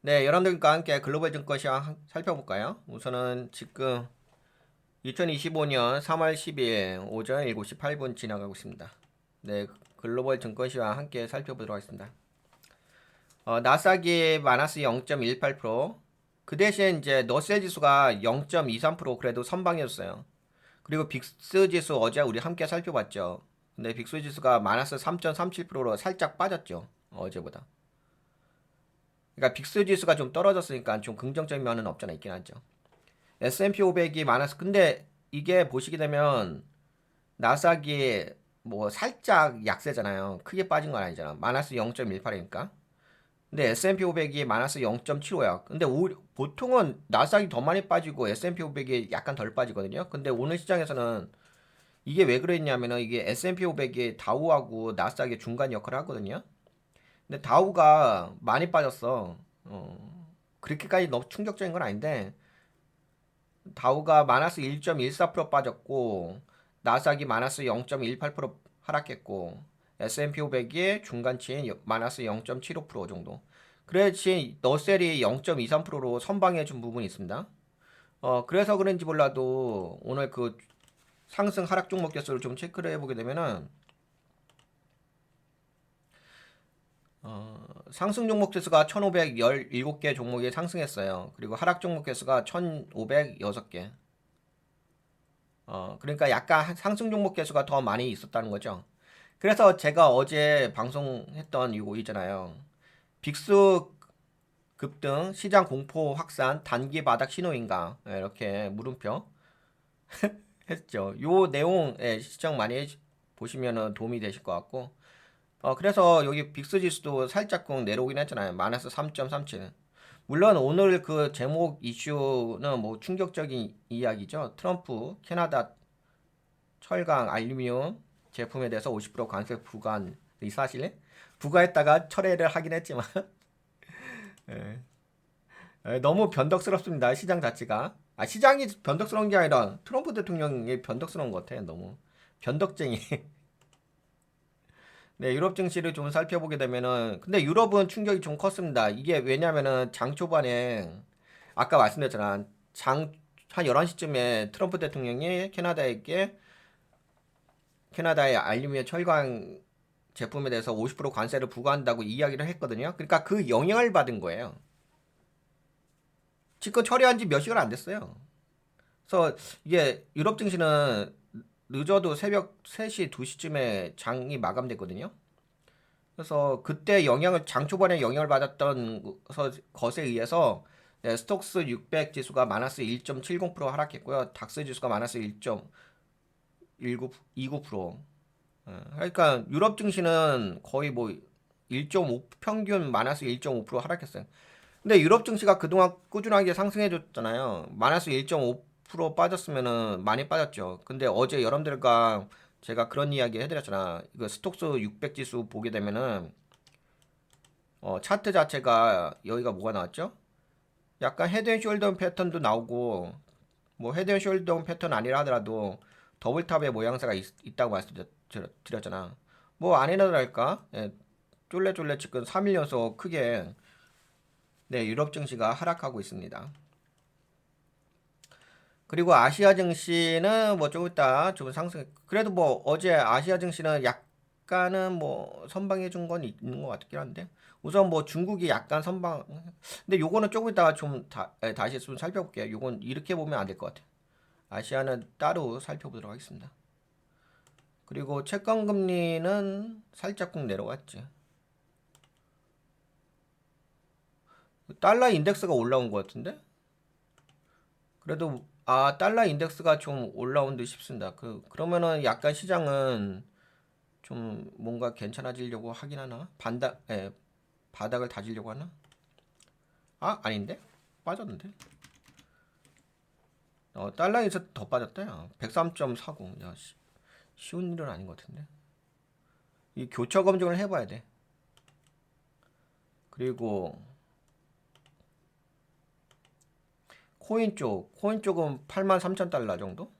네, 여러분들과 함께 글로벌 증권 시황 살펴볼까요? 우선은 지금 2025년 3월 10일 오전 7시 8분 지나가고 있습니다. 네, 글로벌 증권 시황 함께 살펴보도록 하겠습니다. 나스닥이 마이너스 0.18%, 그 대신 이제 너셀 지수가 0.23% 그래도 선방이었어요. 그리고 빅스 지수 어제 우리 함께 살펴봤죠. 근데 빅스 지수가 마이너스 3.37%로 살짝 빠졌죠. 어제보다. 그러니까 빅스 지수가 좀 떨어졌으니까 좀 긍정적인 면은 없잖아 있긴 하죠. S&P 500이 많아서 근데 이게 보시게 되면 나스닥이 뭐 살짝 약세잖아요. 크게 빠진 건 아니잖아. 마이너스 0.18이니까. 근데 S&P 500이 마이너스 0.75야. 근데 보통은 나스닥이 더 많이 빠지고 S&P 500이 약간 덜 빠지거든요. 근데 오늘 시장에서는 이게 왜 그랬냐면은 이게 S&P 500이 다우하고 나스닥의 중간 역할을 하거든요. 근데 다우가 많이 빠졌어. 그렇게까지 너무 충격적인 건 아닌데 다우가 마이너스 1.14% 빠졌고 나스닥이 마이너스 0.18% 하락했고 S&P 500이 중간치인 마이너스 0.75% 정도. 그렇지 너셀이 0.23%로 선방해 준 부분이 있습니다. 그래서 그런지 몰라도 오늘 그 상승 하락 종목 개수를 좀 체크를 해보게 되면은 상승 종목 개수가 1517개 종목이 상승했어요. 그리고 하락 종목 개수가 1506개. 그러니까 약간 상승 종목 개수가 더 많이 있었다는 거죠. 그래서 제가 어제 방송했던 이거 있잖아요. 빅스 급등, 시장 공포 확산, 단기 바닥 신호인가? 이렇게 물음표 했죠. 요 내용 시청 많이 보시면은 도움이 되실 것 같고. 그래서 여기 빅스 지수도 살짝쿵 내려오긴 했잖아요. 마이너스 3.37. 물론 오늘 그 제목 이슈는 뭐 충격적인 이야기죠. 트럼프 캐나다 철강, 알루미늄 제품에 대해서 50% 관세 부과한 이 사실 부과했다가 철회를 하긴 했지만 너무 변덕스럽습니다. 시장 자체가. 시장이 변덕스러운 게 아니라 트럼프 대통령이 변덕스러운 것 같아. 너무 변덕쟁이. 네, 유럽 증시를 좀 살펴보게 되면은 근데 유럽은 충격이 좀 컸습니다. 이게 왜냐면은 장 초반에 아까 말씀드렸잖아. 장 한 11시쯤에 트럼프 대통령이 캐나다의 알루미늄 철강 제품에 대해서 50% 관세를 부과한다고 이야기를 했거든요. 그러니까 그 영향을 받은 거예요. 지금 처리한 지 몇 시간 안 됐어요. 그래서 이게 유럽 증시는 늦어도 새벽 3시, 2시쯤에 장이 마감됐거든요. 그래서 그때 장 초반에 영향을 받았던 것에 의해서 네, 스톡스 600 지수가 마이너스 1.70% 하락했고요. 닥스 지수가 마이너스 1.29%. 그러니까 유럽 증시는 거의 뭐 1.5 평균 마이너스 1.5% 하락했어요. 근데 유럽 증시가 그동안 꾸준하게 상승해줬잖아요. 마이너스 1.5% 빠졌으면은 많이 빠졌죠. 근데 어제 여러분들과 제가 그런 이야기 해드렸잖아. 이거 스톡스 600 지수 보게 되면은 차트 자체가 여기가 뭐가 나왔죠? 약간 헤드앤숄더 패턴도 나오고 뭐 헤드앤숄더 패턴 아니라 하더라도 더블탑의 모양새가 있다고 말씀드렸잖아. 뭐 아니라랄까? 예, 쫄래쫄래 지금 3일 연속 크게 네, 유럽 증시가 하락하고 있습니다. 그리고 아시아 증시는 뭐 조금 있다 좀 상승. 그래도 뭐 어제 아시아 증시는 약간은 뭐 선방해 준 건 있는 것 같긴 한데 우선 뭐 중국이 약간 선방. 근데 요거는 조금 있다가 좀 다시 좀 살펴볼게요. 요건 이렇게 보면 안 될 것 같아요. 아시아는 따로 살펴보도록 하겠습니다. 그리고 채권 금리는 살짝쿵 내려갔지. 달러 인덱스가 올라온 것 같은데? 그래도 달러 인덱스가 좀 올라온 듯 싶습니다. 그러면은 약간 시장은 좀 뭔가 괜찮아지려고 하긴 하나? 바닥을 다지려고 하나? 아닌데? 빠졌는데? 달러에서 더 빠졌다, 야. 103.40. 야, 쉬운 일은 아닌 것 같은데. 이 교차 검증을 해봐야 돼. 그리고 코인 쪽은 83,000달러 정도?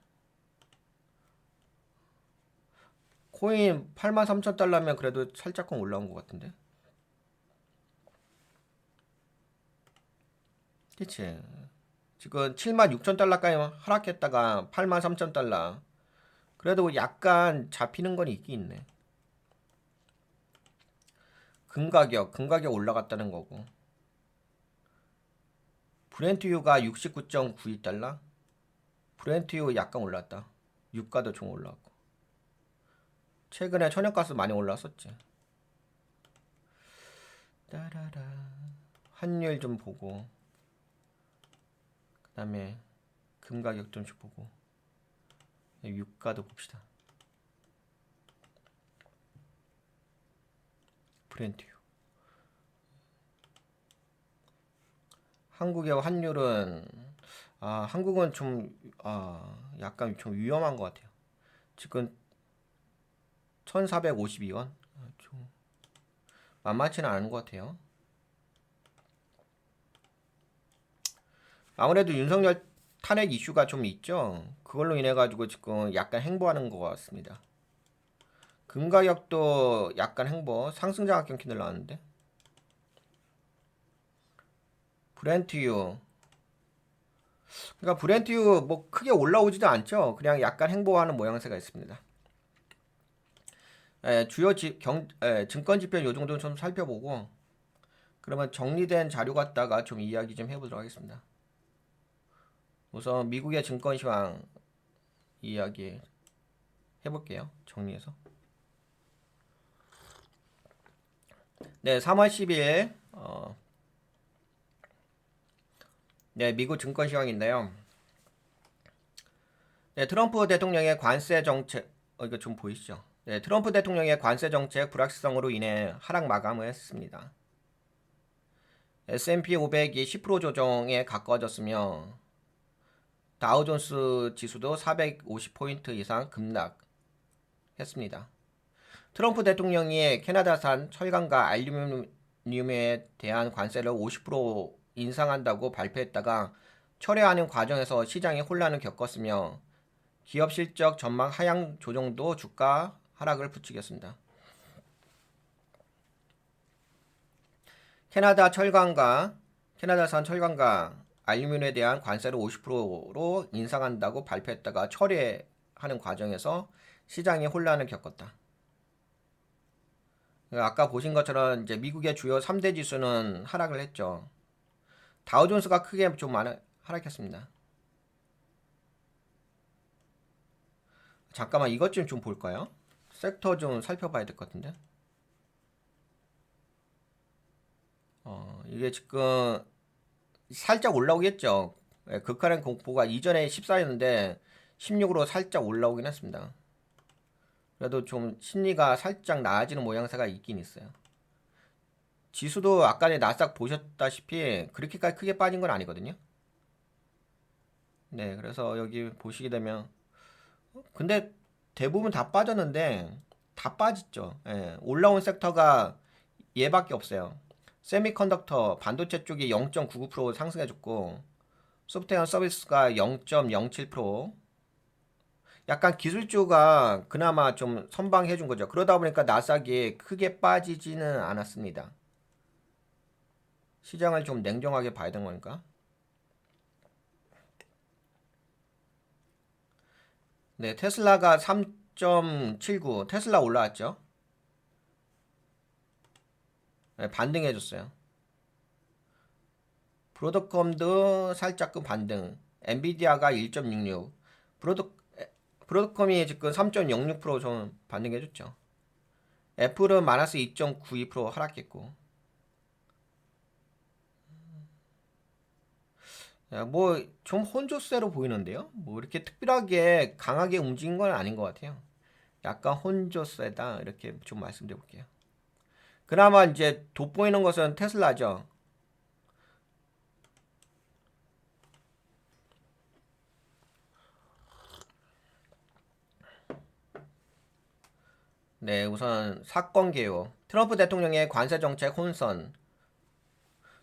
코인 83,000달러면 그래도 살짝은 올라온 것 같은데. 그치. 지금 76,000달러까지 하락했다가 83,000달러. 그래도 약간 잡히는 건 있긴 있네. 금가격 올라갔다는 거고. 브렌트유가 69.92달러? 브렌트유 약간 올랐다. 유가도 좀 올랐고. 최근에 천연가스 많이 올랐었지. 따라라. 환율 좀 보고. 그 다음에 금가격 좀씩 보고. 유가도 봅시다. 브렌트유. 한국의 환율은 한국은 좀 약간 좀 위험한 것 같아요. 지금 1452원 좀 만만치는 않은 것 같아요. 아무래도 윤석열 탄핵 이슈가 좀 있죠. 그걸로 인해 가지고 지금 약간 행보하는 것 같습니다. 금 가격도 약간 행보, 상승장학 경기 늘어났는데. 브렌트유. 그러니까 브렌트유 뭐 크게 올라오지도 않죠. 그냥 약간 행보하는 모양새가 있습니다. 주요 증권 지표 요 정도 좀 살펴보고 그러면 정리된 자료 갖다가 좀 이야기 좀 해보도록 하겠습니다. 우선 미국의 증권 시황 이야기 해볼게요. 정리해서. 네, 3월 10일 네, 미국 증권 시황인데요. 네, 트럼프 대통령의 관세 정책 이거 좀 보이시죠? 네, 트럼프 대통령의 관세 정책 불확실성으로 인해 하락 마감을 했습니다. S&P 500이 10% 조정에 가까워졌으며 다우존스 지수도 450포인트 이상 급락했습니다. 트럼프 대통령이 캐나다산 철강과 알루미늄에 대한 관세를 50% 인상한다고 발표했다가 철회하는 과정에서 시장이 혼란을 겪었으며 기업 실적 전망 하향 조정도 주가 하락을 부추겼습니다. 캐나다산 철강과 알루미늄에 대한 관세를 50%로 인상한다고 발표했다가 철회하는 과정에서 시장이 혼란을 겪었다. 아까 보신 것처럼 이제 미국의 주요 3대 지수는 하락을 했죠. 다우존스가 크게 좀 하락했습니다. 잠깐만 이것 좀 볼까요? 섹터 좀 살펴봐야 될 것 같은데. 이게 지금 살짝 올라오겠죠. 극한의 공포가 이전에 14였는데 16으로 살짝 올라오긴 했습니다. 그래도 좀 심리가 살짝 나아지는 모양새가 있긴 있어요. 지수도 아까 전에 나스닥 보셨다시피 그렇게까지 크게 빠진 건 아니거든요. 네, 그래서 여기 보시게 되면 근데 대부분 다 빠졌는데 다 빠졌죠. 올라온 섹터가 얘밖에 없어요. 세미컨덕터 반도체 쪽이 0.99% 상승해줬고 소프트웨어 서비스가 0.07% 약간 기술주가 그나마 좀 선방해준 거죠. 그러다 보니까 나스닥이 크게 빠지지는 않았습니다. 시장을 좀 냉정하게 봐야 되는 거니까. 네, 테슬라가 3.79 테슬라 올라왔죠. 네, 반등해줬어요. 브로드컴도 살짝끔 반등. 엔비디아가 1.66. 브로드컴이 지금 3.06%좀 반등해줬죠. 애플은 마이너스 2.92% 하락했고. 뭐 좀 혼조세로 보이는데요. 뭐 이렇게 특별하게 강하게 움직인 건 아닌 것 같아요. 약간 혼조세다 이렇게 좀 말씀드려볼게요. 그나마 이제 돋보이는 것은 테슬라죠. 네, 우선 사건 개요. 트럼프 대통령의 관세 정책 혼선.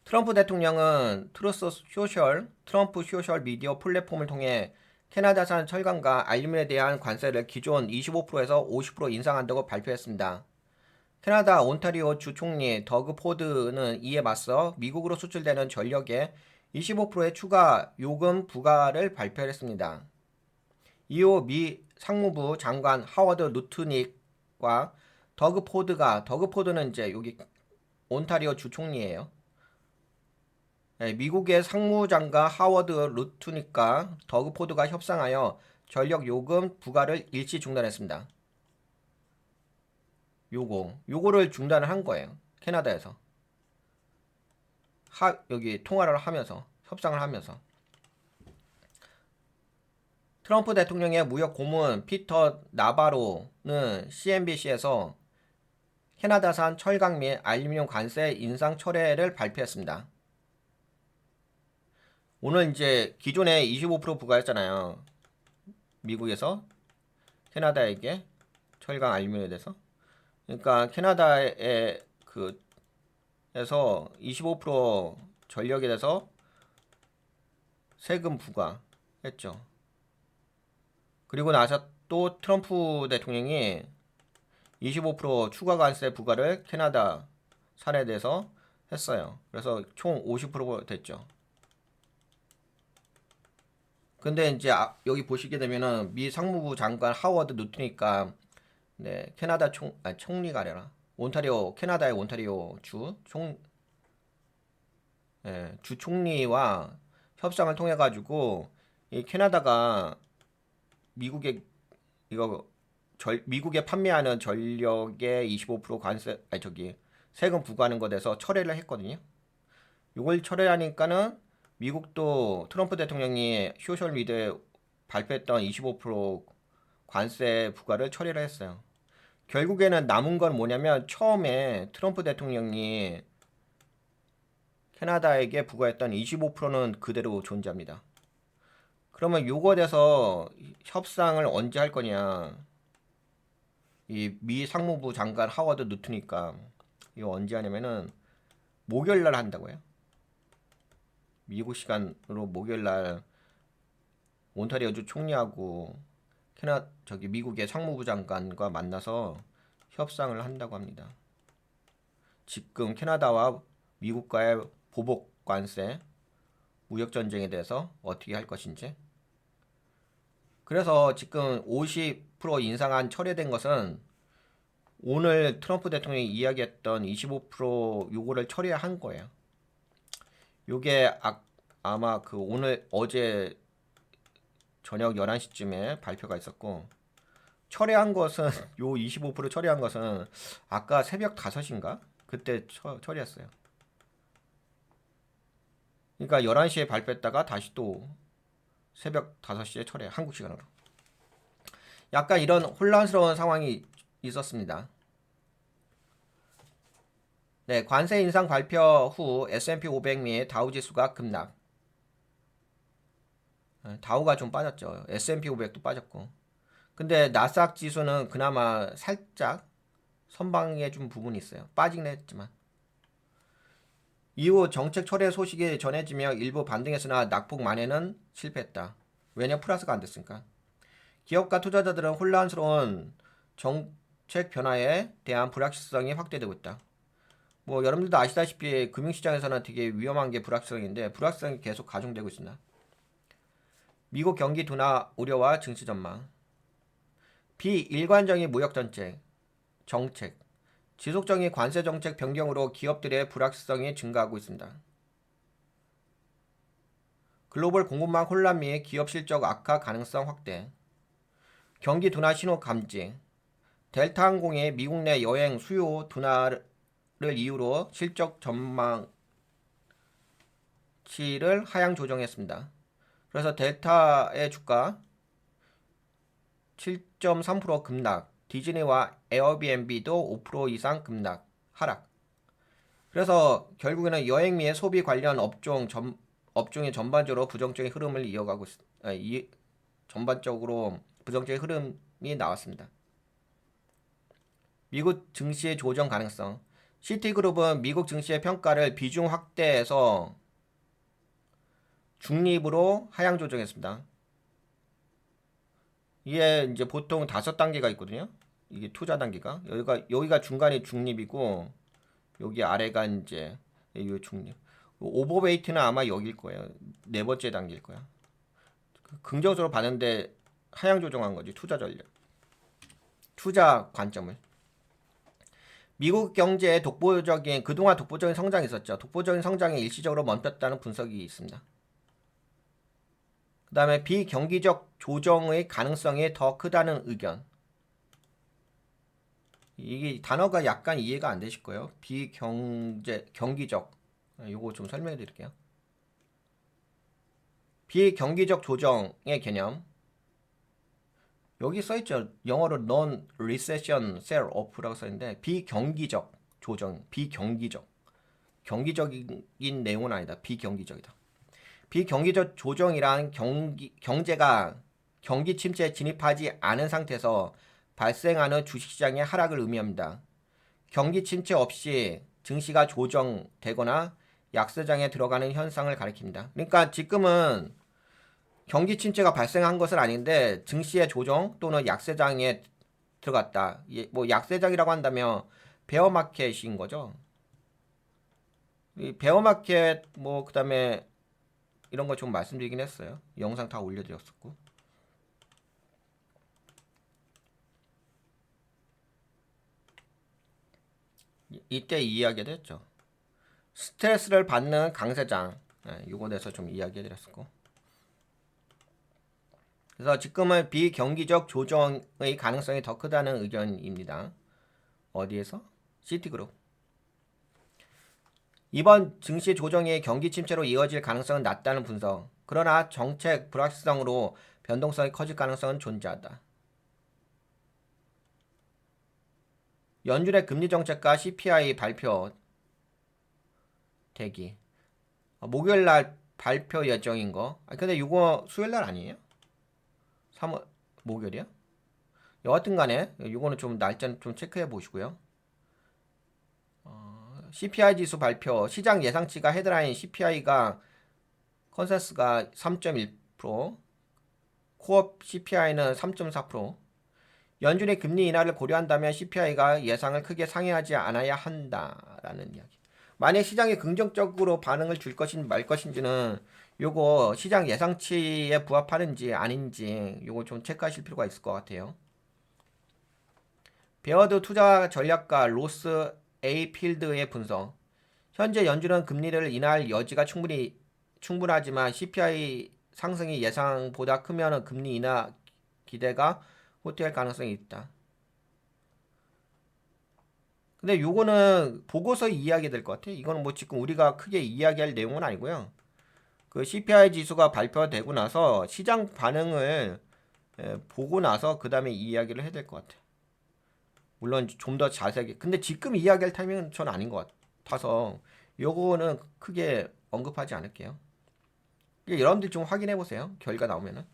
트럼프 대통령은 트럼프 소셜 미디어 플랫폼을 통해 캐나다산 철강과 알루미늄에 대한 관세를 기존 25%에서 50% 인상한다고 발표했습니다. 캐나다 온타리오 주 총리 더그 포드는 이에 맞서 미국으로 수출되는 전력의 25%의 추가 요금 부과를 발표했습니다. 이후 미 상무부 장관 하워드 루트닉과 더그 포드는 이제 여기 온타리오 주 총리예요. 네, 미국의 상무장관 하워드 루트닉과 더그 포드가 협상하여 전력 요금 부과를 일시 중단했습니다. 요거를 중단을 한 거예요. 캐나다에서. 여기 통화를 하면서, 협상을 하면서. 트럼프 대통령의 무역 고문 피터 나바로는 CNBC에서 캐나다산 철강 및 알루미늄 관세 인상 철회를 발표했습니다. 오늘 이제 기존에 25% 부과했잖아요. 미국에서 캐나다에게 철강 알루미늄에 대해서. 그러니까 캐나다에 에서 25% 전력에 대해서 세금 부과했죠. 그리고 나서 또 트럼프 대통령이 25% 추가 관세 부과를 캐나다 산에 대해서 했어요. 그래서 총 50% 됐죠. 근데 이제 여기 보시게 되면은 미 상무부 장관 하워드 누트니까 네, 캐나다 총리가 아니라 캐나다의 온타리오 주 총리와 협상을 통해 가지고 이 캐나다가 미국에 미국에 판매하는 전력의 25% 관세 세금 부과하는 것에 대해서 철회를 했거든요. 이걸 철회하니까는 미국도 트럼프 대통령이 소셜 미디어에 발표했던 25% 관세 부과를 철회를 했어요. 결국에는 남은 건 뭐냐면 처음에 트럼프 대통령이 캐나다에게 부과했던 25%는 그대로 존재합니다. 그러면 요거에 대해서 협상을 언제 할 거냐? 이 미 상무부 장관 하워드 누트니까 이거 언제 하냐면은 목요일 날 한다고요. 미국 시간으로 목요일 날 온타리오주 총리하고 미국의 상무부 장관과 만나서 협상을 한다고 합니다. 지금 캐나다와 미국과의 보복 관세 무역 전쟁에 대해서 어떻게 할 것인지. 그래서 지금 50% 인상한 철회된 것은 오늘 트럼프 대통령이 이야기했던 25% 요거를 철회한 거예요. 요게 아마 어제 저녁 11시쯤에 발표가 있었고 철회한 것은 요 25% 철회한 것은 아까 새벽 5시인가? 그때 처리했어요. 그러니까 11시에 발표했다가 다시 또 새벽 5시에 철회, 한국 시간으로. 약간 이런 혼란스러운 상황이 있었습니다. 네, 관세 인상 발표 후 S&P 500 및 다우 지수가 급락. 다우가 좀 빠졌죠. S&P 500도 빠졌고. 근데 나스닥 지수는 그나마 살짝 선방해 준 부분이 있어요. 빠지긴 했지만. 이후 정책 철회 소식이 전해지며 일부 반등했으나 낙폭 만회는 실패했다. 왜냐? 플러스가 안 됐으니까. 기업과 투자자들은 혼란스러운 정책 변화에 대한 불확실성이 확대되고 있다. 뭐 여러분들도 아시다시피 금융시장에서는 되게 위험한 게 불확실성인데 불확실성이 계속 가중되고 있습니다. 미국 경기 둔화 우려와 증시 전망. 비일관적인 무역 정책, 지속적인 관세 정책 변경으로 기업들의 불확실성이 증가하고 있습니다. 글로벌 공급망 혼란 및 기업 실적 악화 가능성 확대. 경기 둔화 신호 감지. 델타 항공이 미국 내 여행 수요 둔화를 이유로 실적 전망치를 하향 조정했습니다. 그래서 델타의 주가 7.3% 급락, 디즈니와 에어비앤비도 5% 이상 하락. 그래서 결국에는 여행 및 소비 관련 업종이 전반적으로 부정적인 흐름을 이어가고 전반적으로 부정적인 흐름이 나왔습니다. 미국 증시의 조정 가능성. 시티그룹은 미국 증시의 평가를 비중 확대해서 중립으로 하향 조정했습니다. 이게 이제 보통 5단계가 있거든요. 이게 투자 단계가 여기가 중간이 중립이고 여기 아래가 이제 이 중립. 오버웨이트는 아마 여길 거예요. 네 번째 단계일 거야. 긍정적으로 봤는데 하향 조정한 거지. 투자 전략. 투자 관점을. 미국 경제의 그동안 독보적인 성장이 있었죠. 독보적인 성장이 일시적으로 멈췄다는 분석이 있습니다. 그 다음에 비경기적 조정의 가능성이 더 크다는 의견. 이게 단어가 약간 이해가 안 되실 거예요. 경기적. 요거 좀 설명해 드릴게요. 비경기적 조정의 개념. 여기 써있죠. 영어로 non-recession sell-off라고 써있는데 비경기적 조정, 비경기적. 경기적인 내용은 아니다. 비경기적이다. 비경기적 조정이란 경제가 경기 침체에 진입하지 않은 상태에서 발생하는 주식시장의 하락을 의미합니다. 경기 침체 없이 증시가 조정되거나 약세장에 들어가는 현상을 가리킵니다. 그러니까 지금은 경기 침체가 발생한 것은 아닌데 증시의 조정 또는 약세장에 들어갔다. 뭐 약세장이라고 한다면 베어마켓인 거죠. 이 베어마켓 뭐 그다음에 이런 거 좀 말씀드리긴 했어요. 영상 다 올려드렸었고. 이때 이야기도 했죠. 스트레스를 받는 강세장. 요거 대해서 좀 이야기해드렸었고. 그래서 지금은 비경기적 조정의 가능성이 더 크다는 의견입니다. 어디에서? 시티그룹. 이번 증시 조정이 경기 침체로 이어질 가능성은 낮다는 분석. 그러나 정책 불확실성으로 변동성이 커질 가능성은 존재하다. 연준의 금리 정책과 CPI 발표 대기. 목요일 날 발표 예정인 거. 근데 이거 수요일 날 아니에요? 3월 목요일이야? 여하튼 간에 이거는 좀 날짜는 좀 체크해 보시고요. CPI 지수 발표. 시장 예상치가 헤드라인 CPI가 컨센서스가 3.1%, 코업 CPI는 3.4%. 연준의 금리 인하를 고려한다면 CPI가 예상을 크게 상회하지 않아야 한다라는 이야기. 만약 시장이 긍정적으로 반응을 줄 것인지 말 것인지는 요거 시장 예상치에 부합하는지 아닌지 요거 좀 체크하실 필요가 있을 것 같아요. 베어드 투자 전략가 로스 A 필드의 분석. 현재 연준은 금리를 인하할 여지가 충분하지만 CPI 상승이 예상보다 크면 금리 인하 기대가 후퇴할 가능성이 있다. 근데 요거는 보고서 이야기 될 것 같아. 이거는 뭐 지금 우리가 크게 이야기할 내용은 아니고요. 그 CPI 지수가 발표되고 나서 시장 반응을 보고 나서 그 다음에 이야기를 해야 될 것 같아. 물론 좀 더 자세하게. 근데 지금 이야기할 타이밍은 전 아닌 것 같아서 요거는 크게 언급하지 않을게요. 여러분들 좀 확인해 보세요. 결과 나오면은.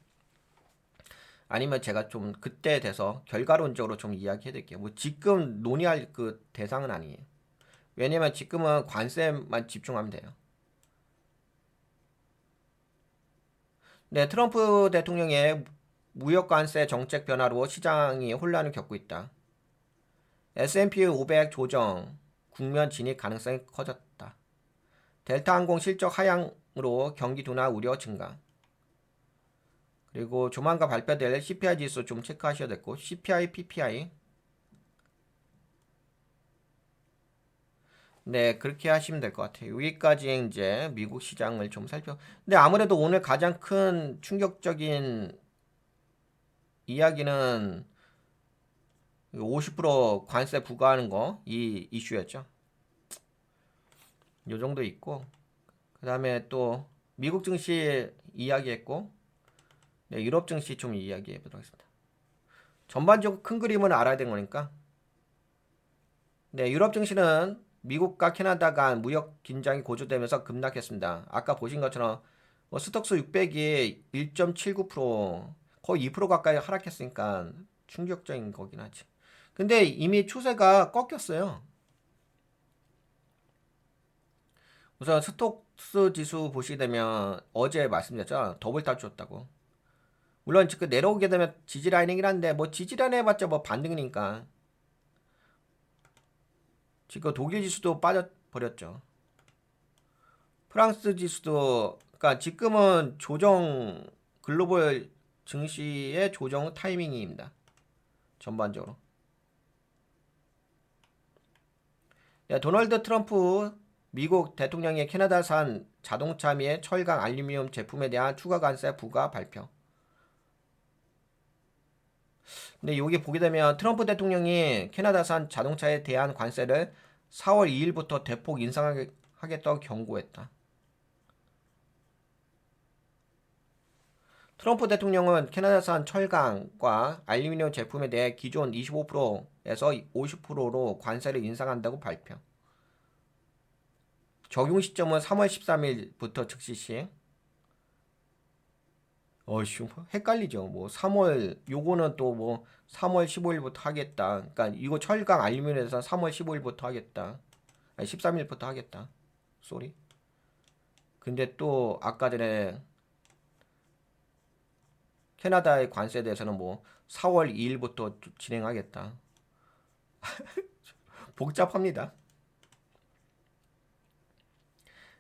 아니면 제가 좀 그때 돼서 결과론적으로 좀 이야기해 드릴게요. 뭐 지금 논의할 그 대상은 아니에요. 왜냐면 지금은 관세만 집중하면 돼요. 네, 트럼프 대통령의 무역관세 정책 변화로 시장이 혼란을 겪고 있다. S&P 500 조정, 국면 진입 가능성이 커졌다. 델타 항공 실적 하향으로 경기 둔화 우려 증가. 그리고 조만간 발표될 CPI 지수 좀 체크하셔야 됐고, CPI, PPI. 네, 그렇게 하시면 될 것 같아요. 여기까지 이제 미국 시장을 좀 근데 아무래도 오늘 가장 큰 충격적인 이야기는 50% 관세 부과하는 거, 이 이슈였죠. 요 정도 있고, 그 다음에 또 미국 증시 이야기했고, 네, 유럽 증시 좀 이야기해 보도록 하겠습니다. 전반적으로 큰 그림은 알아야 되는 거니까. 네, 유럽 증시는 미국과 캐나다 간 무역 긴장이 고조되면서 급락했습니다. 아까 보신 것처럼 뭐 스톡스 600이 1.79% 거의 2% 가까이 하락했으니까 충격적인 거긴 하지. 근데 이미 추세가 꺾였어요. 우선 스톡스 지수 보시게 되면 어제 말씀드렸죠. 더블 탑 줬다고. 물론 그 내려오게 되면 지지라인이긴 한데 뭐 지지라인 해봤자 뭐 반등이니까. 지금 독일 지수도 빠져버렸죠. 프랑스 지수도 그러니까 지금은 조정 글로벌 증시의 조정 타이밍입니다. 전반적으로. 야, 도널드 트럼프 미국 대통령의 캐나다산 자동차 및 철강 알루미늄 제품에 대한 추가 관세 부과 발표. 근데 여기 보게 되면 트럼프 대통령이 캐나다산 자동차에 대한 관세를 4월 2일부터 대폭 인상하겠다고 경고했다. 트럼프 대통령은 캐나다산 철강과 알루미늄 제품에 대해 기존 25%에서 50%로 관세를 인상한다고 발표. 적용 시점은 3월 13일부터 즉시 시행. 어이씨, 헷갈리죠. 뭐 3월 요거는 또 뭐 3월 15일부터 하겠다. 그러니까 이거 철강 알루미늄에서 3월 15일부터 하겠다. 아니 13일부터 하겠다. 쏘리. 근데 또 아까 전에 캐나다의 관세에 대해서는 뭐 4월 2일부터 진행하겠다. 복잡합니다.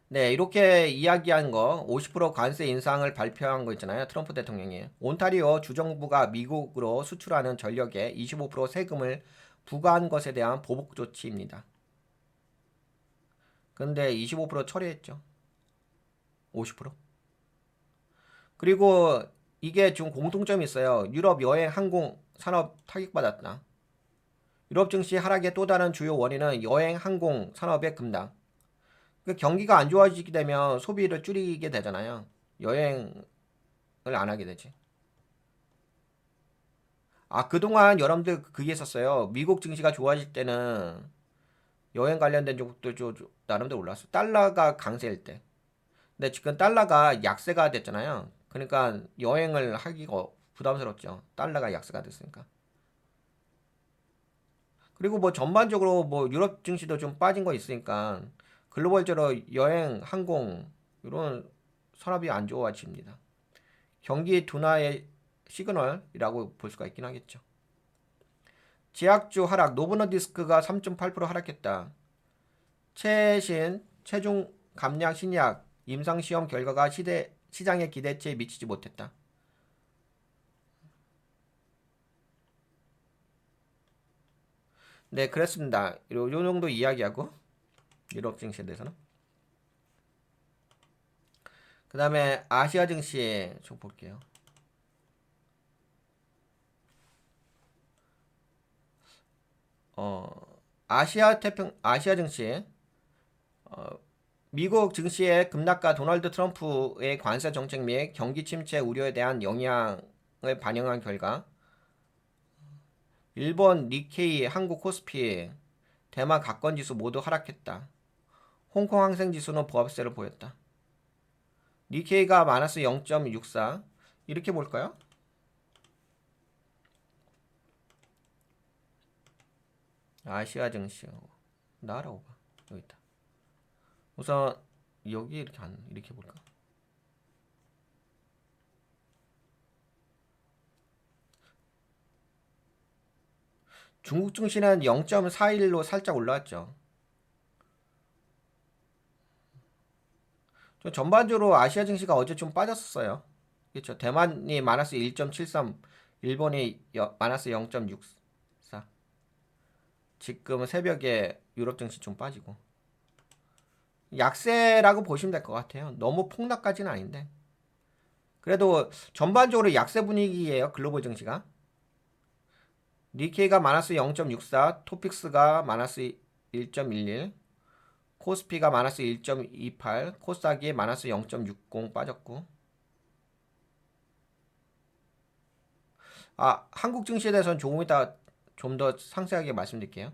네, 이렇게 이야기한 거 50% 관세 인상을 발표한 거 있잖아요. 트럼프 대통령이. 온타리오 주정부가 미국으로 수출하는 전력에 25% 세금을 부과한 것에 대한 보복 조치입니다. 근데 25% 처리했죠. 50%. 그리고 이게 좀 공통점이 있어요. 유럽 여행 항공 산업 타격받았다. 유럽 증시 하락의 또 다른 주요 원인은 여행 항공 산업의 급락. 그 경기가 안 좋아지게 되면 소비를 줄이게 되잖아요. 여행을 안 하게 되지. 아, 그동안 여러분들 그게 있었어요. 미국 증시가 좋아질 때는 여행 관련된 쪽도 좀 나름대로 올랐어. 달러가 강세일 때. 근데 지금 달러가 약세가 됐잖아요. 그러니까 여행을 하기가 부담스럽죠. 달러가 약세가 됐으니까. 그리고 뭐 전반적으로 뭐 유럽 증시도 좀 빠진 거 있으니까 글로벌적으로 여행, 항공 이런 산업이 안 좋아집니다. 경기 둔화의 시그널이라고 볼 수가 있긴 하겠죠. 제약주 하락, 노브노디스크가 3.8% 하락했다. 최종 감량 신약 임상시험 결과가 시장의 기대치에 미치지 못했다. 네, 그렇습니다. 요 정도 이야기하고 유럽 증시에 대해서는. 그 다음에 아시아 증시 좀 볼게요. 어, 아시아 증시, 어, 미국 증시의 급락과 도널드 트럼프의 관세 정책 및 경기 침체 우려에 대한 영향을 반영한 결과 일본 니케이, 한국 코스피, 대만 가건 지수 모두 하락했다. 홍콩 항생 지수는 보합세를 보였다. 니케이가 마이너스 0.64 이렇게 볼까요? 아시아 증시 나라오가 여기 있다. 우선 여기 이렇게 볼까? 중국 증시는 0.41로 살짝 올라왔죠. 전반적으로 아시아 증시가 어제 좀 빠졌었어요. 그렇죠. 대만이 마이너스 1.73, 일본이 마이너스 0.64. 지금 새벽에 유럽 증시 좀 빠지고. 약세라고 보시면 될 것 같아요. 너무 폭락까지는 아닌데. 그래도 전반적으로 약세 분위기예요. 글로벌 증시가. 니케이가 마이너스 0.64, 토픽스가 마이너스 1.11, 코스피가 마이너스 1.28, 코스닥이 마이너스 0.60 빠졌고. 아, 한국 증시에 대해서는 조금 이따 좀 더 상세하게 말씀드릴게요.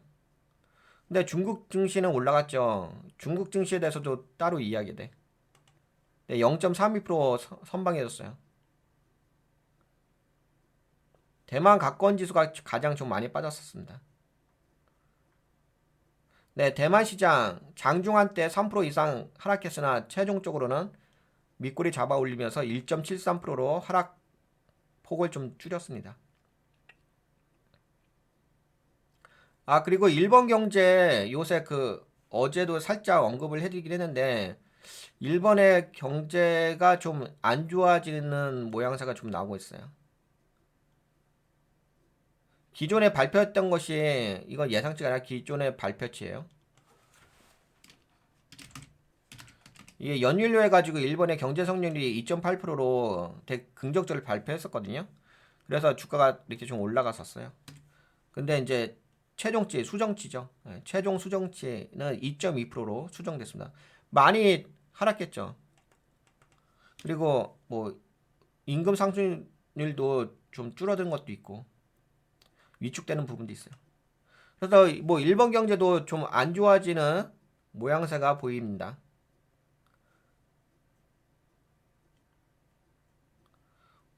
근데 중국 증시는 올라갔죠. 중국 증시에 대해서도 따로 이야기 돼. 네, 0.32% 선방해줬어요. 대만 가건 지수가 가장 좀 많이 빠졌었습니다. 네, 대만 시장 장중한 때 3% 이상 하락했으나 최종적으로는 밑꼬리 잡아 올리면서 1.73%로 하락 폭을 좀 줄였습니다. 아, 그리고 일본 경제 요새 어제도 살짝 언급을 해드리긴 했는데 일본의 경제가 좀 안 좋아지는 모양새가 좀 나오고 있어요. 기존에 발표했던 것이 이건 예상치가 아니라 기존의 발표치예요. 이게 연율로 해가지고 일본의 경제 성장률이 2.8%로 되게 긍정적으로 발표했었거든요. 그래서 주가가 이렇게 좀 올라갔었어요. 근데 이제 최종치, 수정치죠. 최종 수정치는 2.2%로 수정됐습니다. 많이 하락했죠. 그리고 뭐 임금 상승률도 좀 줄어든 것도 있고 위축되는 부분도 있어요. 그래서 뭐 일본 경제도 좀 안 좋아지는 모양새가 보입니다.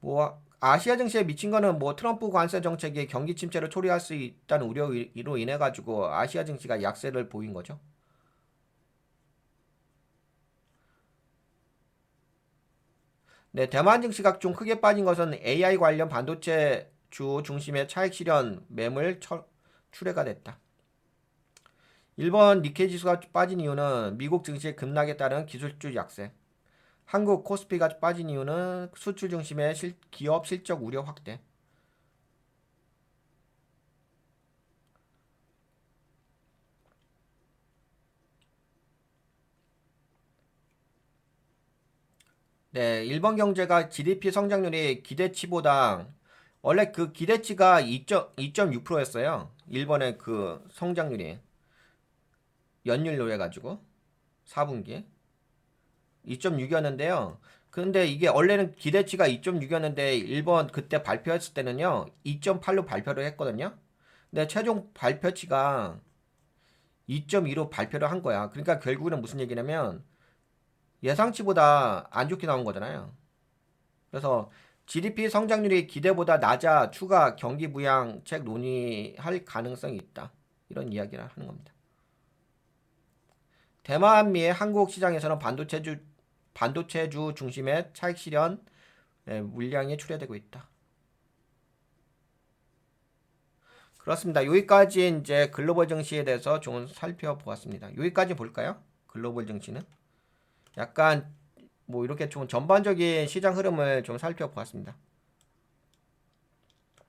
뭐 아시아 증시에 미친 거는 뭐 트럼프 관세 정책이 경기 침체를 초래할 수 있다는 우려로 인해 가지고 아시아 증시가 약세를 보인 거죠. 네, 대만 증시가 좀 크게 빠진 것은 AI 관련 반도체 주 중심의 차익 실현 매물 출회가 됐다. 일본 니케이 지수가 빠진 이유는 미국 증시의 급락에 따른 기술주 약세. 한국 코스피가 빠진 이유는 수출 중심의 기업 실적 우려 확대. 네, 일본 경제가 GDP 성장률이 기대치보다 원래 그 기대치가 2.6%였어요. 일본의 그 성장률이 연율로 해가지고 4분기 2.6이었는데요. 근데 이게 원래는 기대치가 2.6이었는데 일본 그때 발표했을 때는요 2.8로 발표를 했거든요. 근데 최종 발표치가 2.2로 발표를 한 거야. 그러니까 결국에는 무슨 얘기냐면 예상치보다 안 좋게 나온 거잖아요. 그래서 GDP 성장률이 기대보다 낮아 추가 경기 부양책 논의할 가능성이 있다. 이런 이야기를 하는 겁니다. 대만미의 한국 시장에서는 반도체주 중심의 차익 실현 물량이 출회되고 있다. 그렇습니다. 여기까지 이제 글로벌 증시에 대해서 좀 살펴보았습니다. 여기까지 볼까요? 글로벌 증시는 약간 뭐 이렇게 좀 전반적인 시장 흐름을 좀 살펴보았습니다.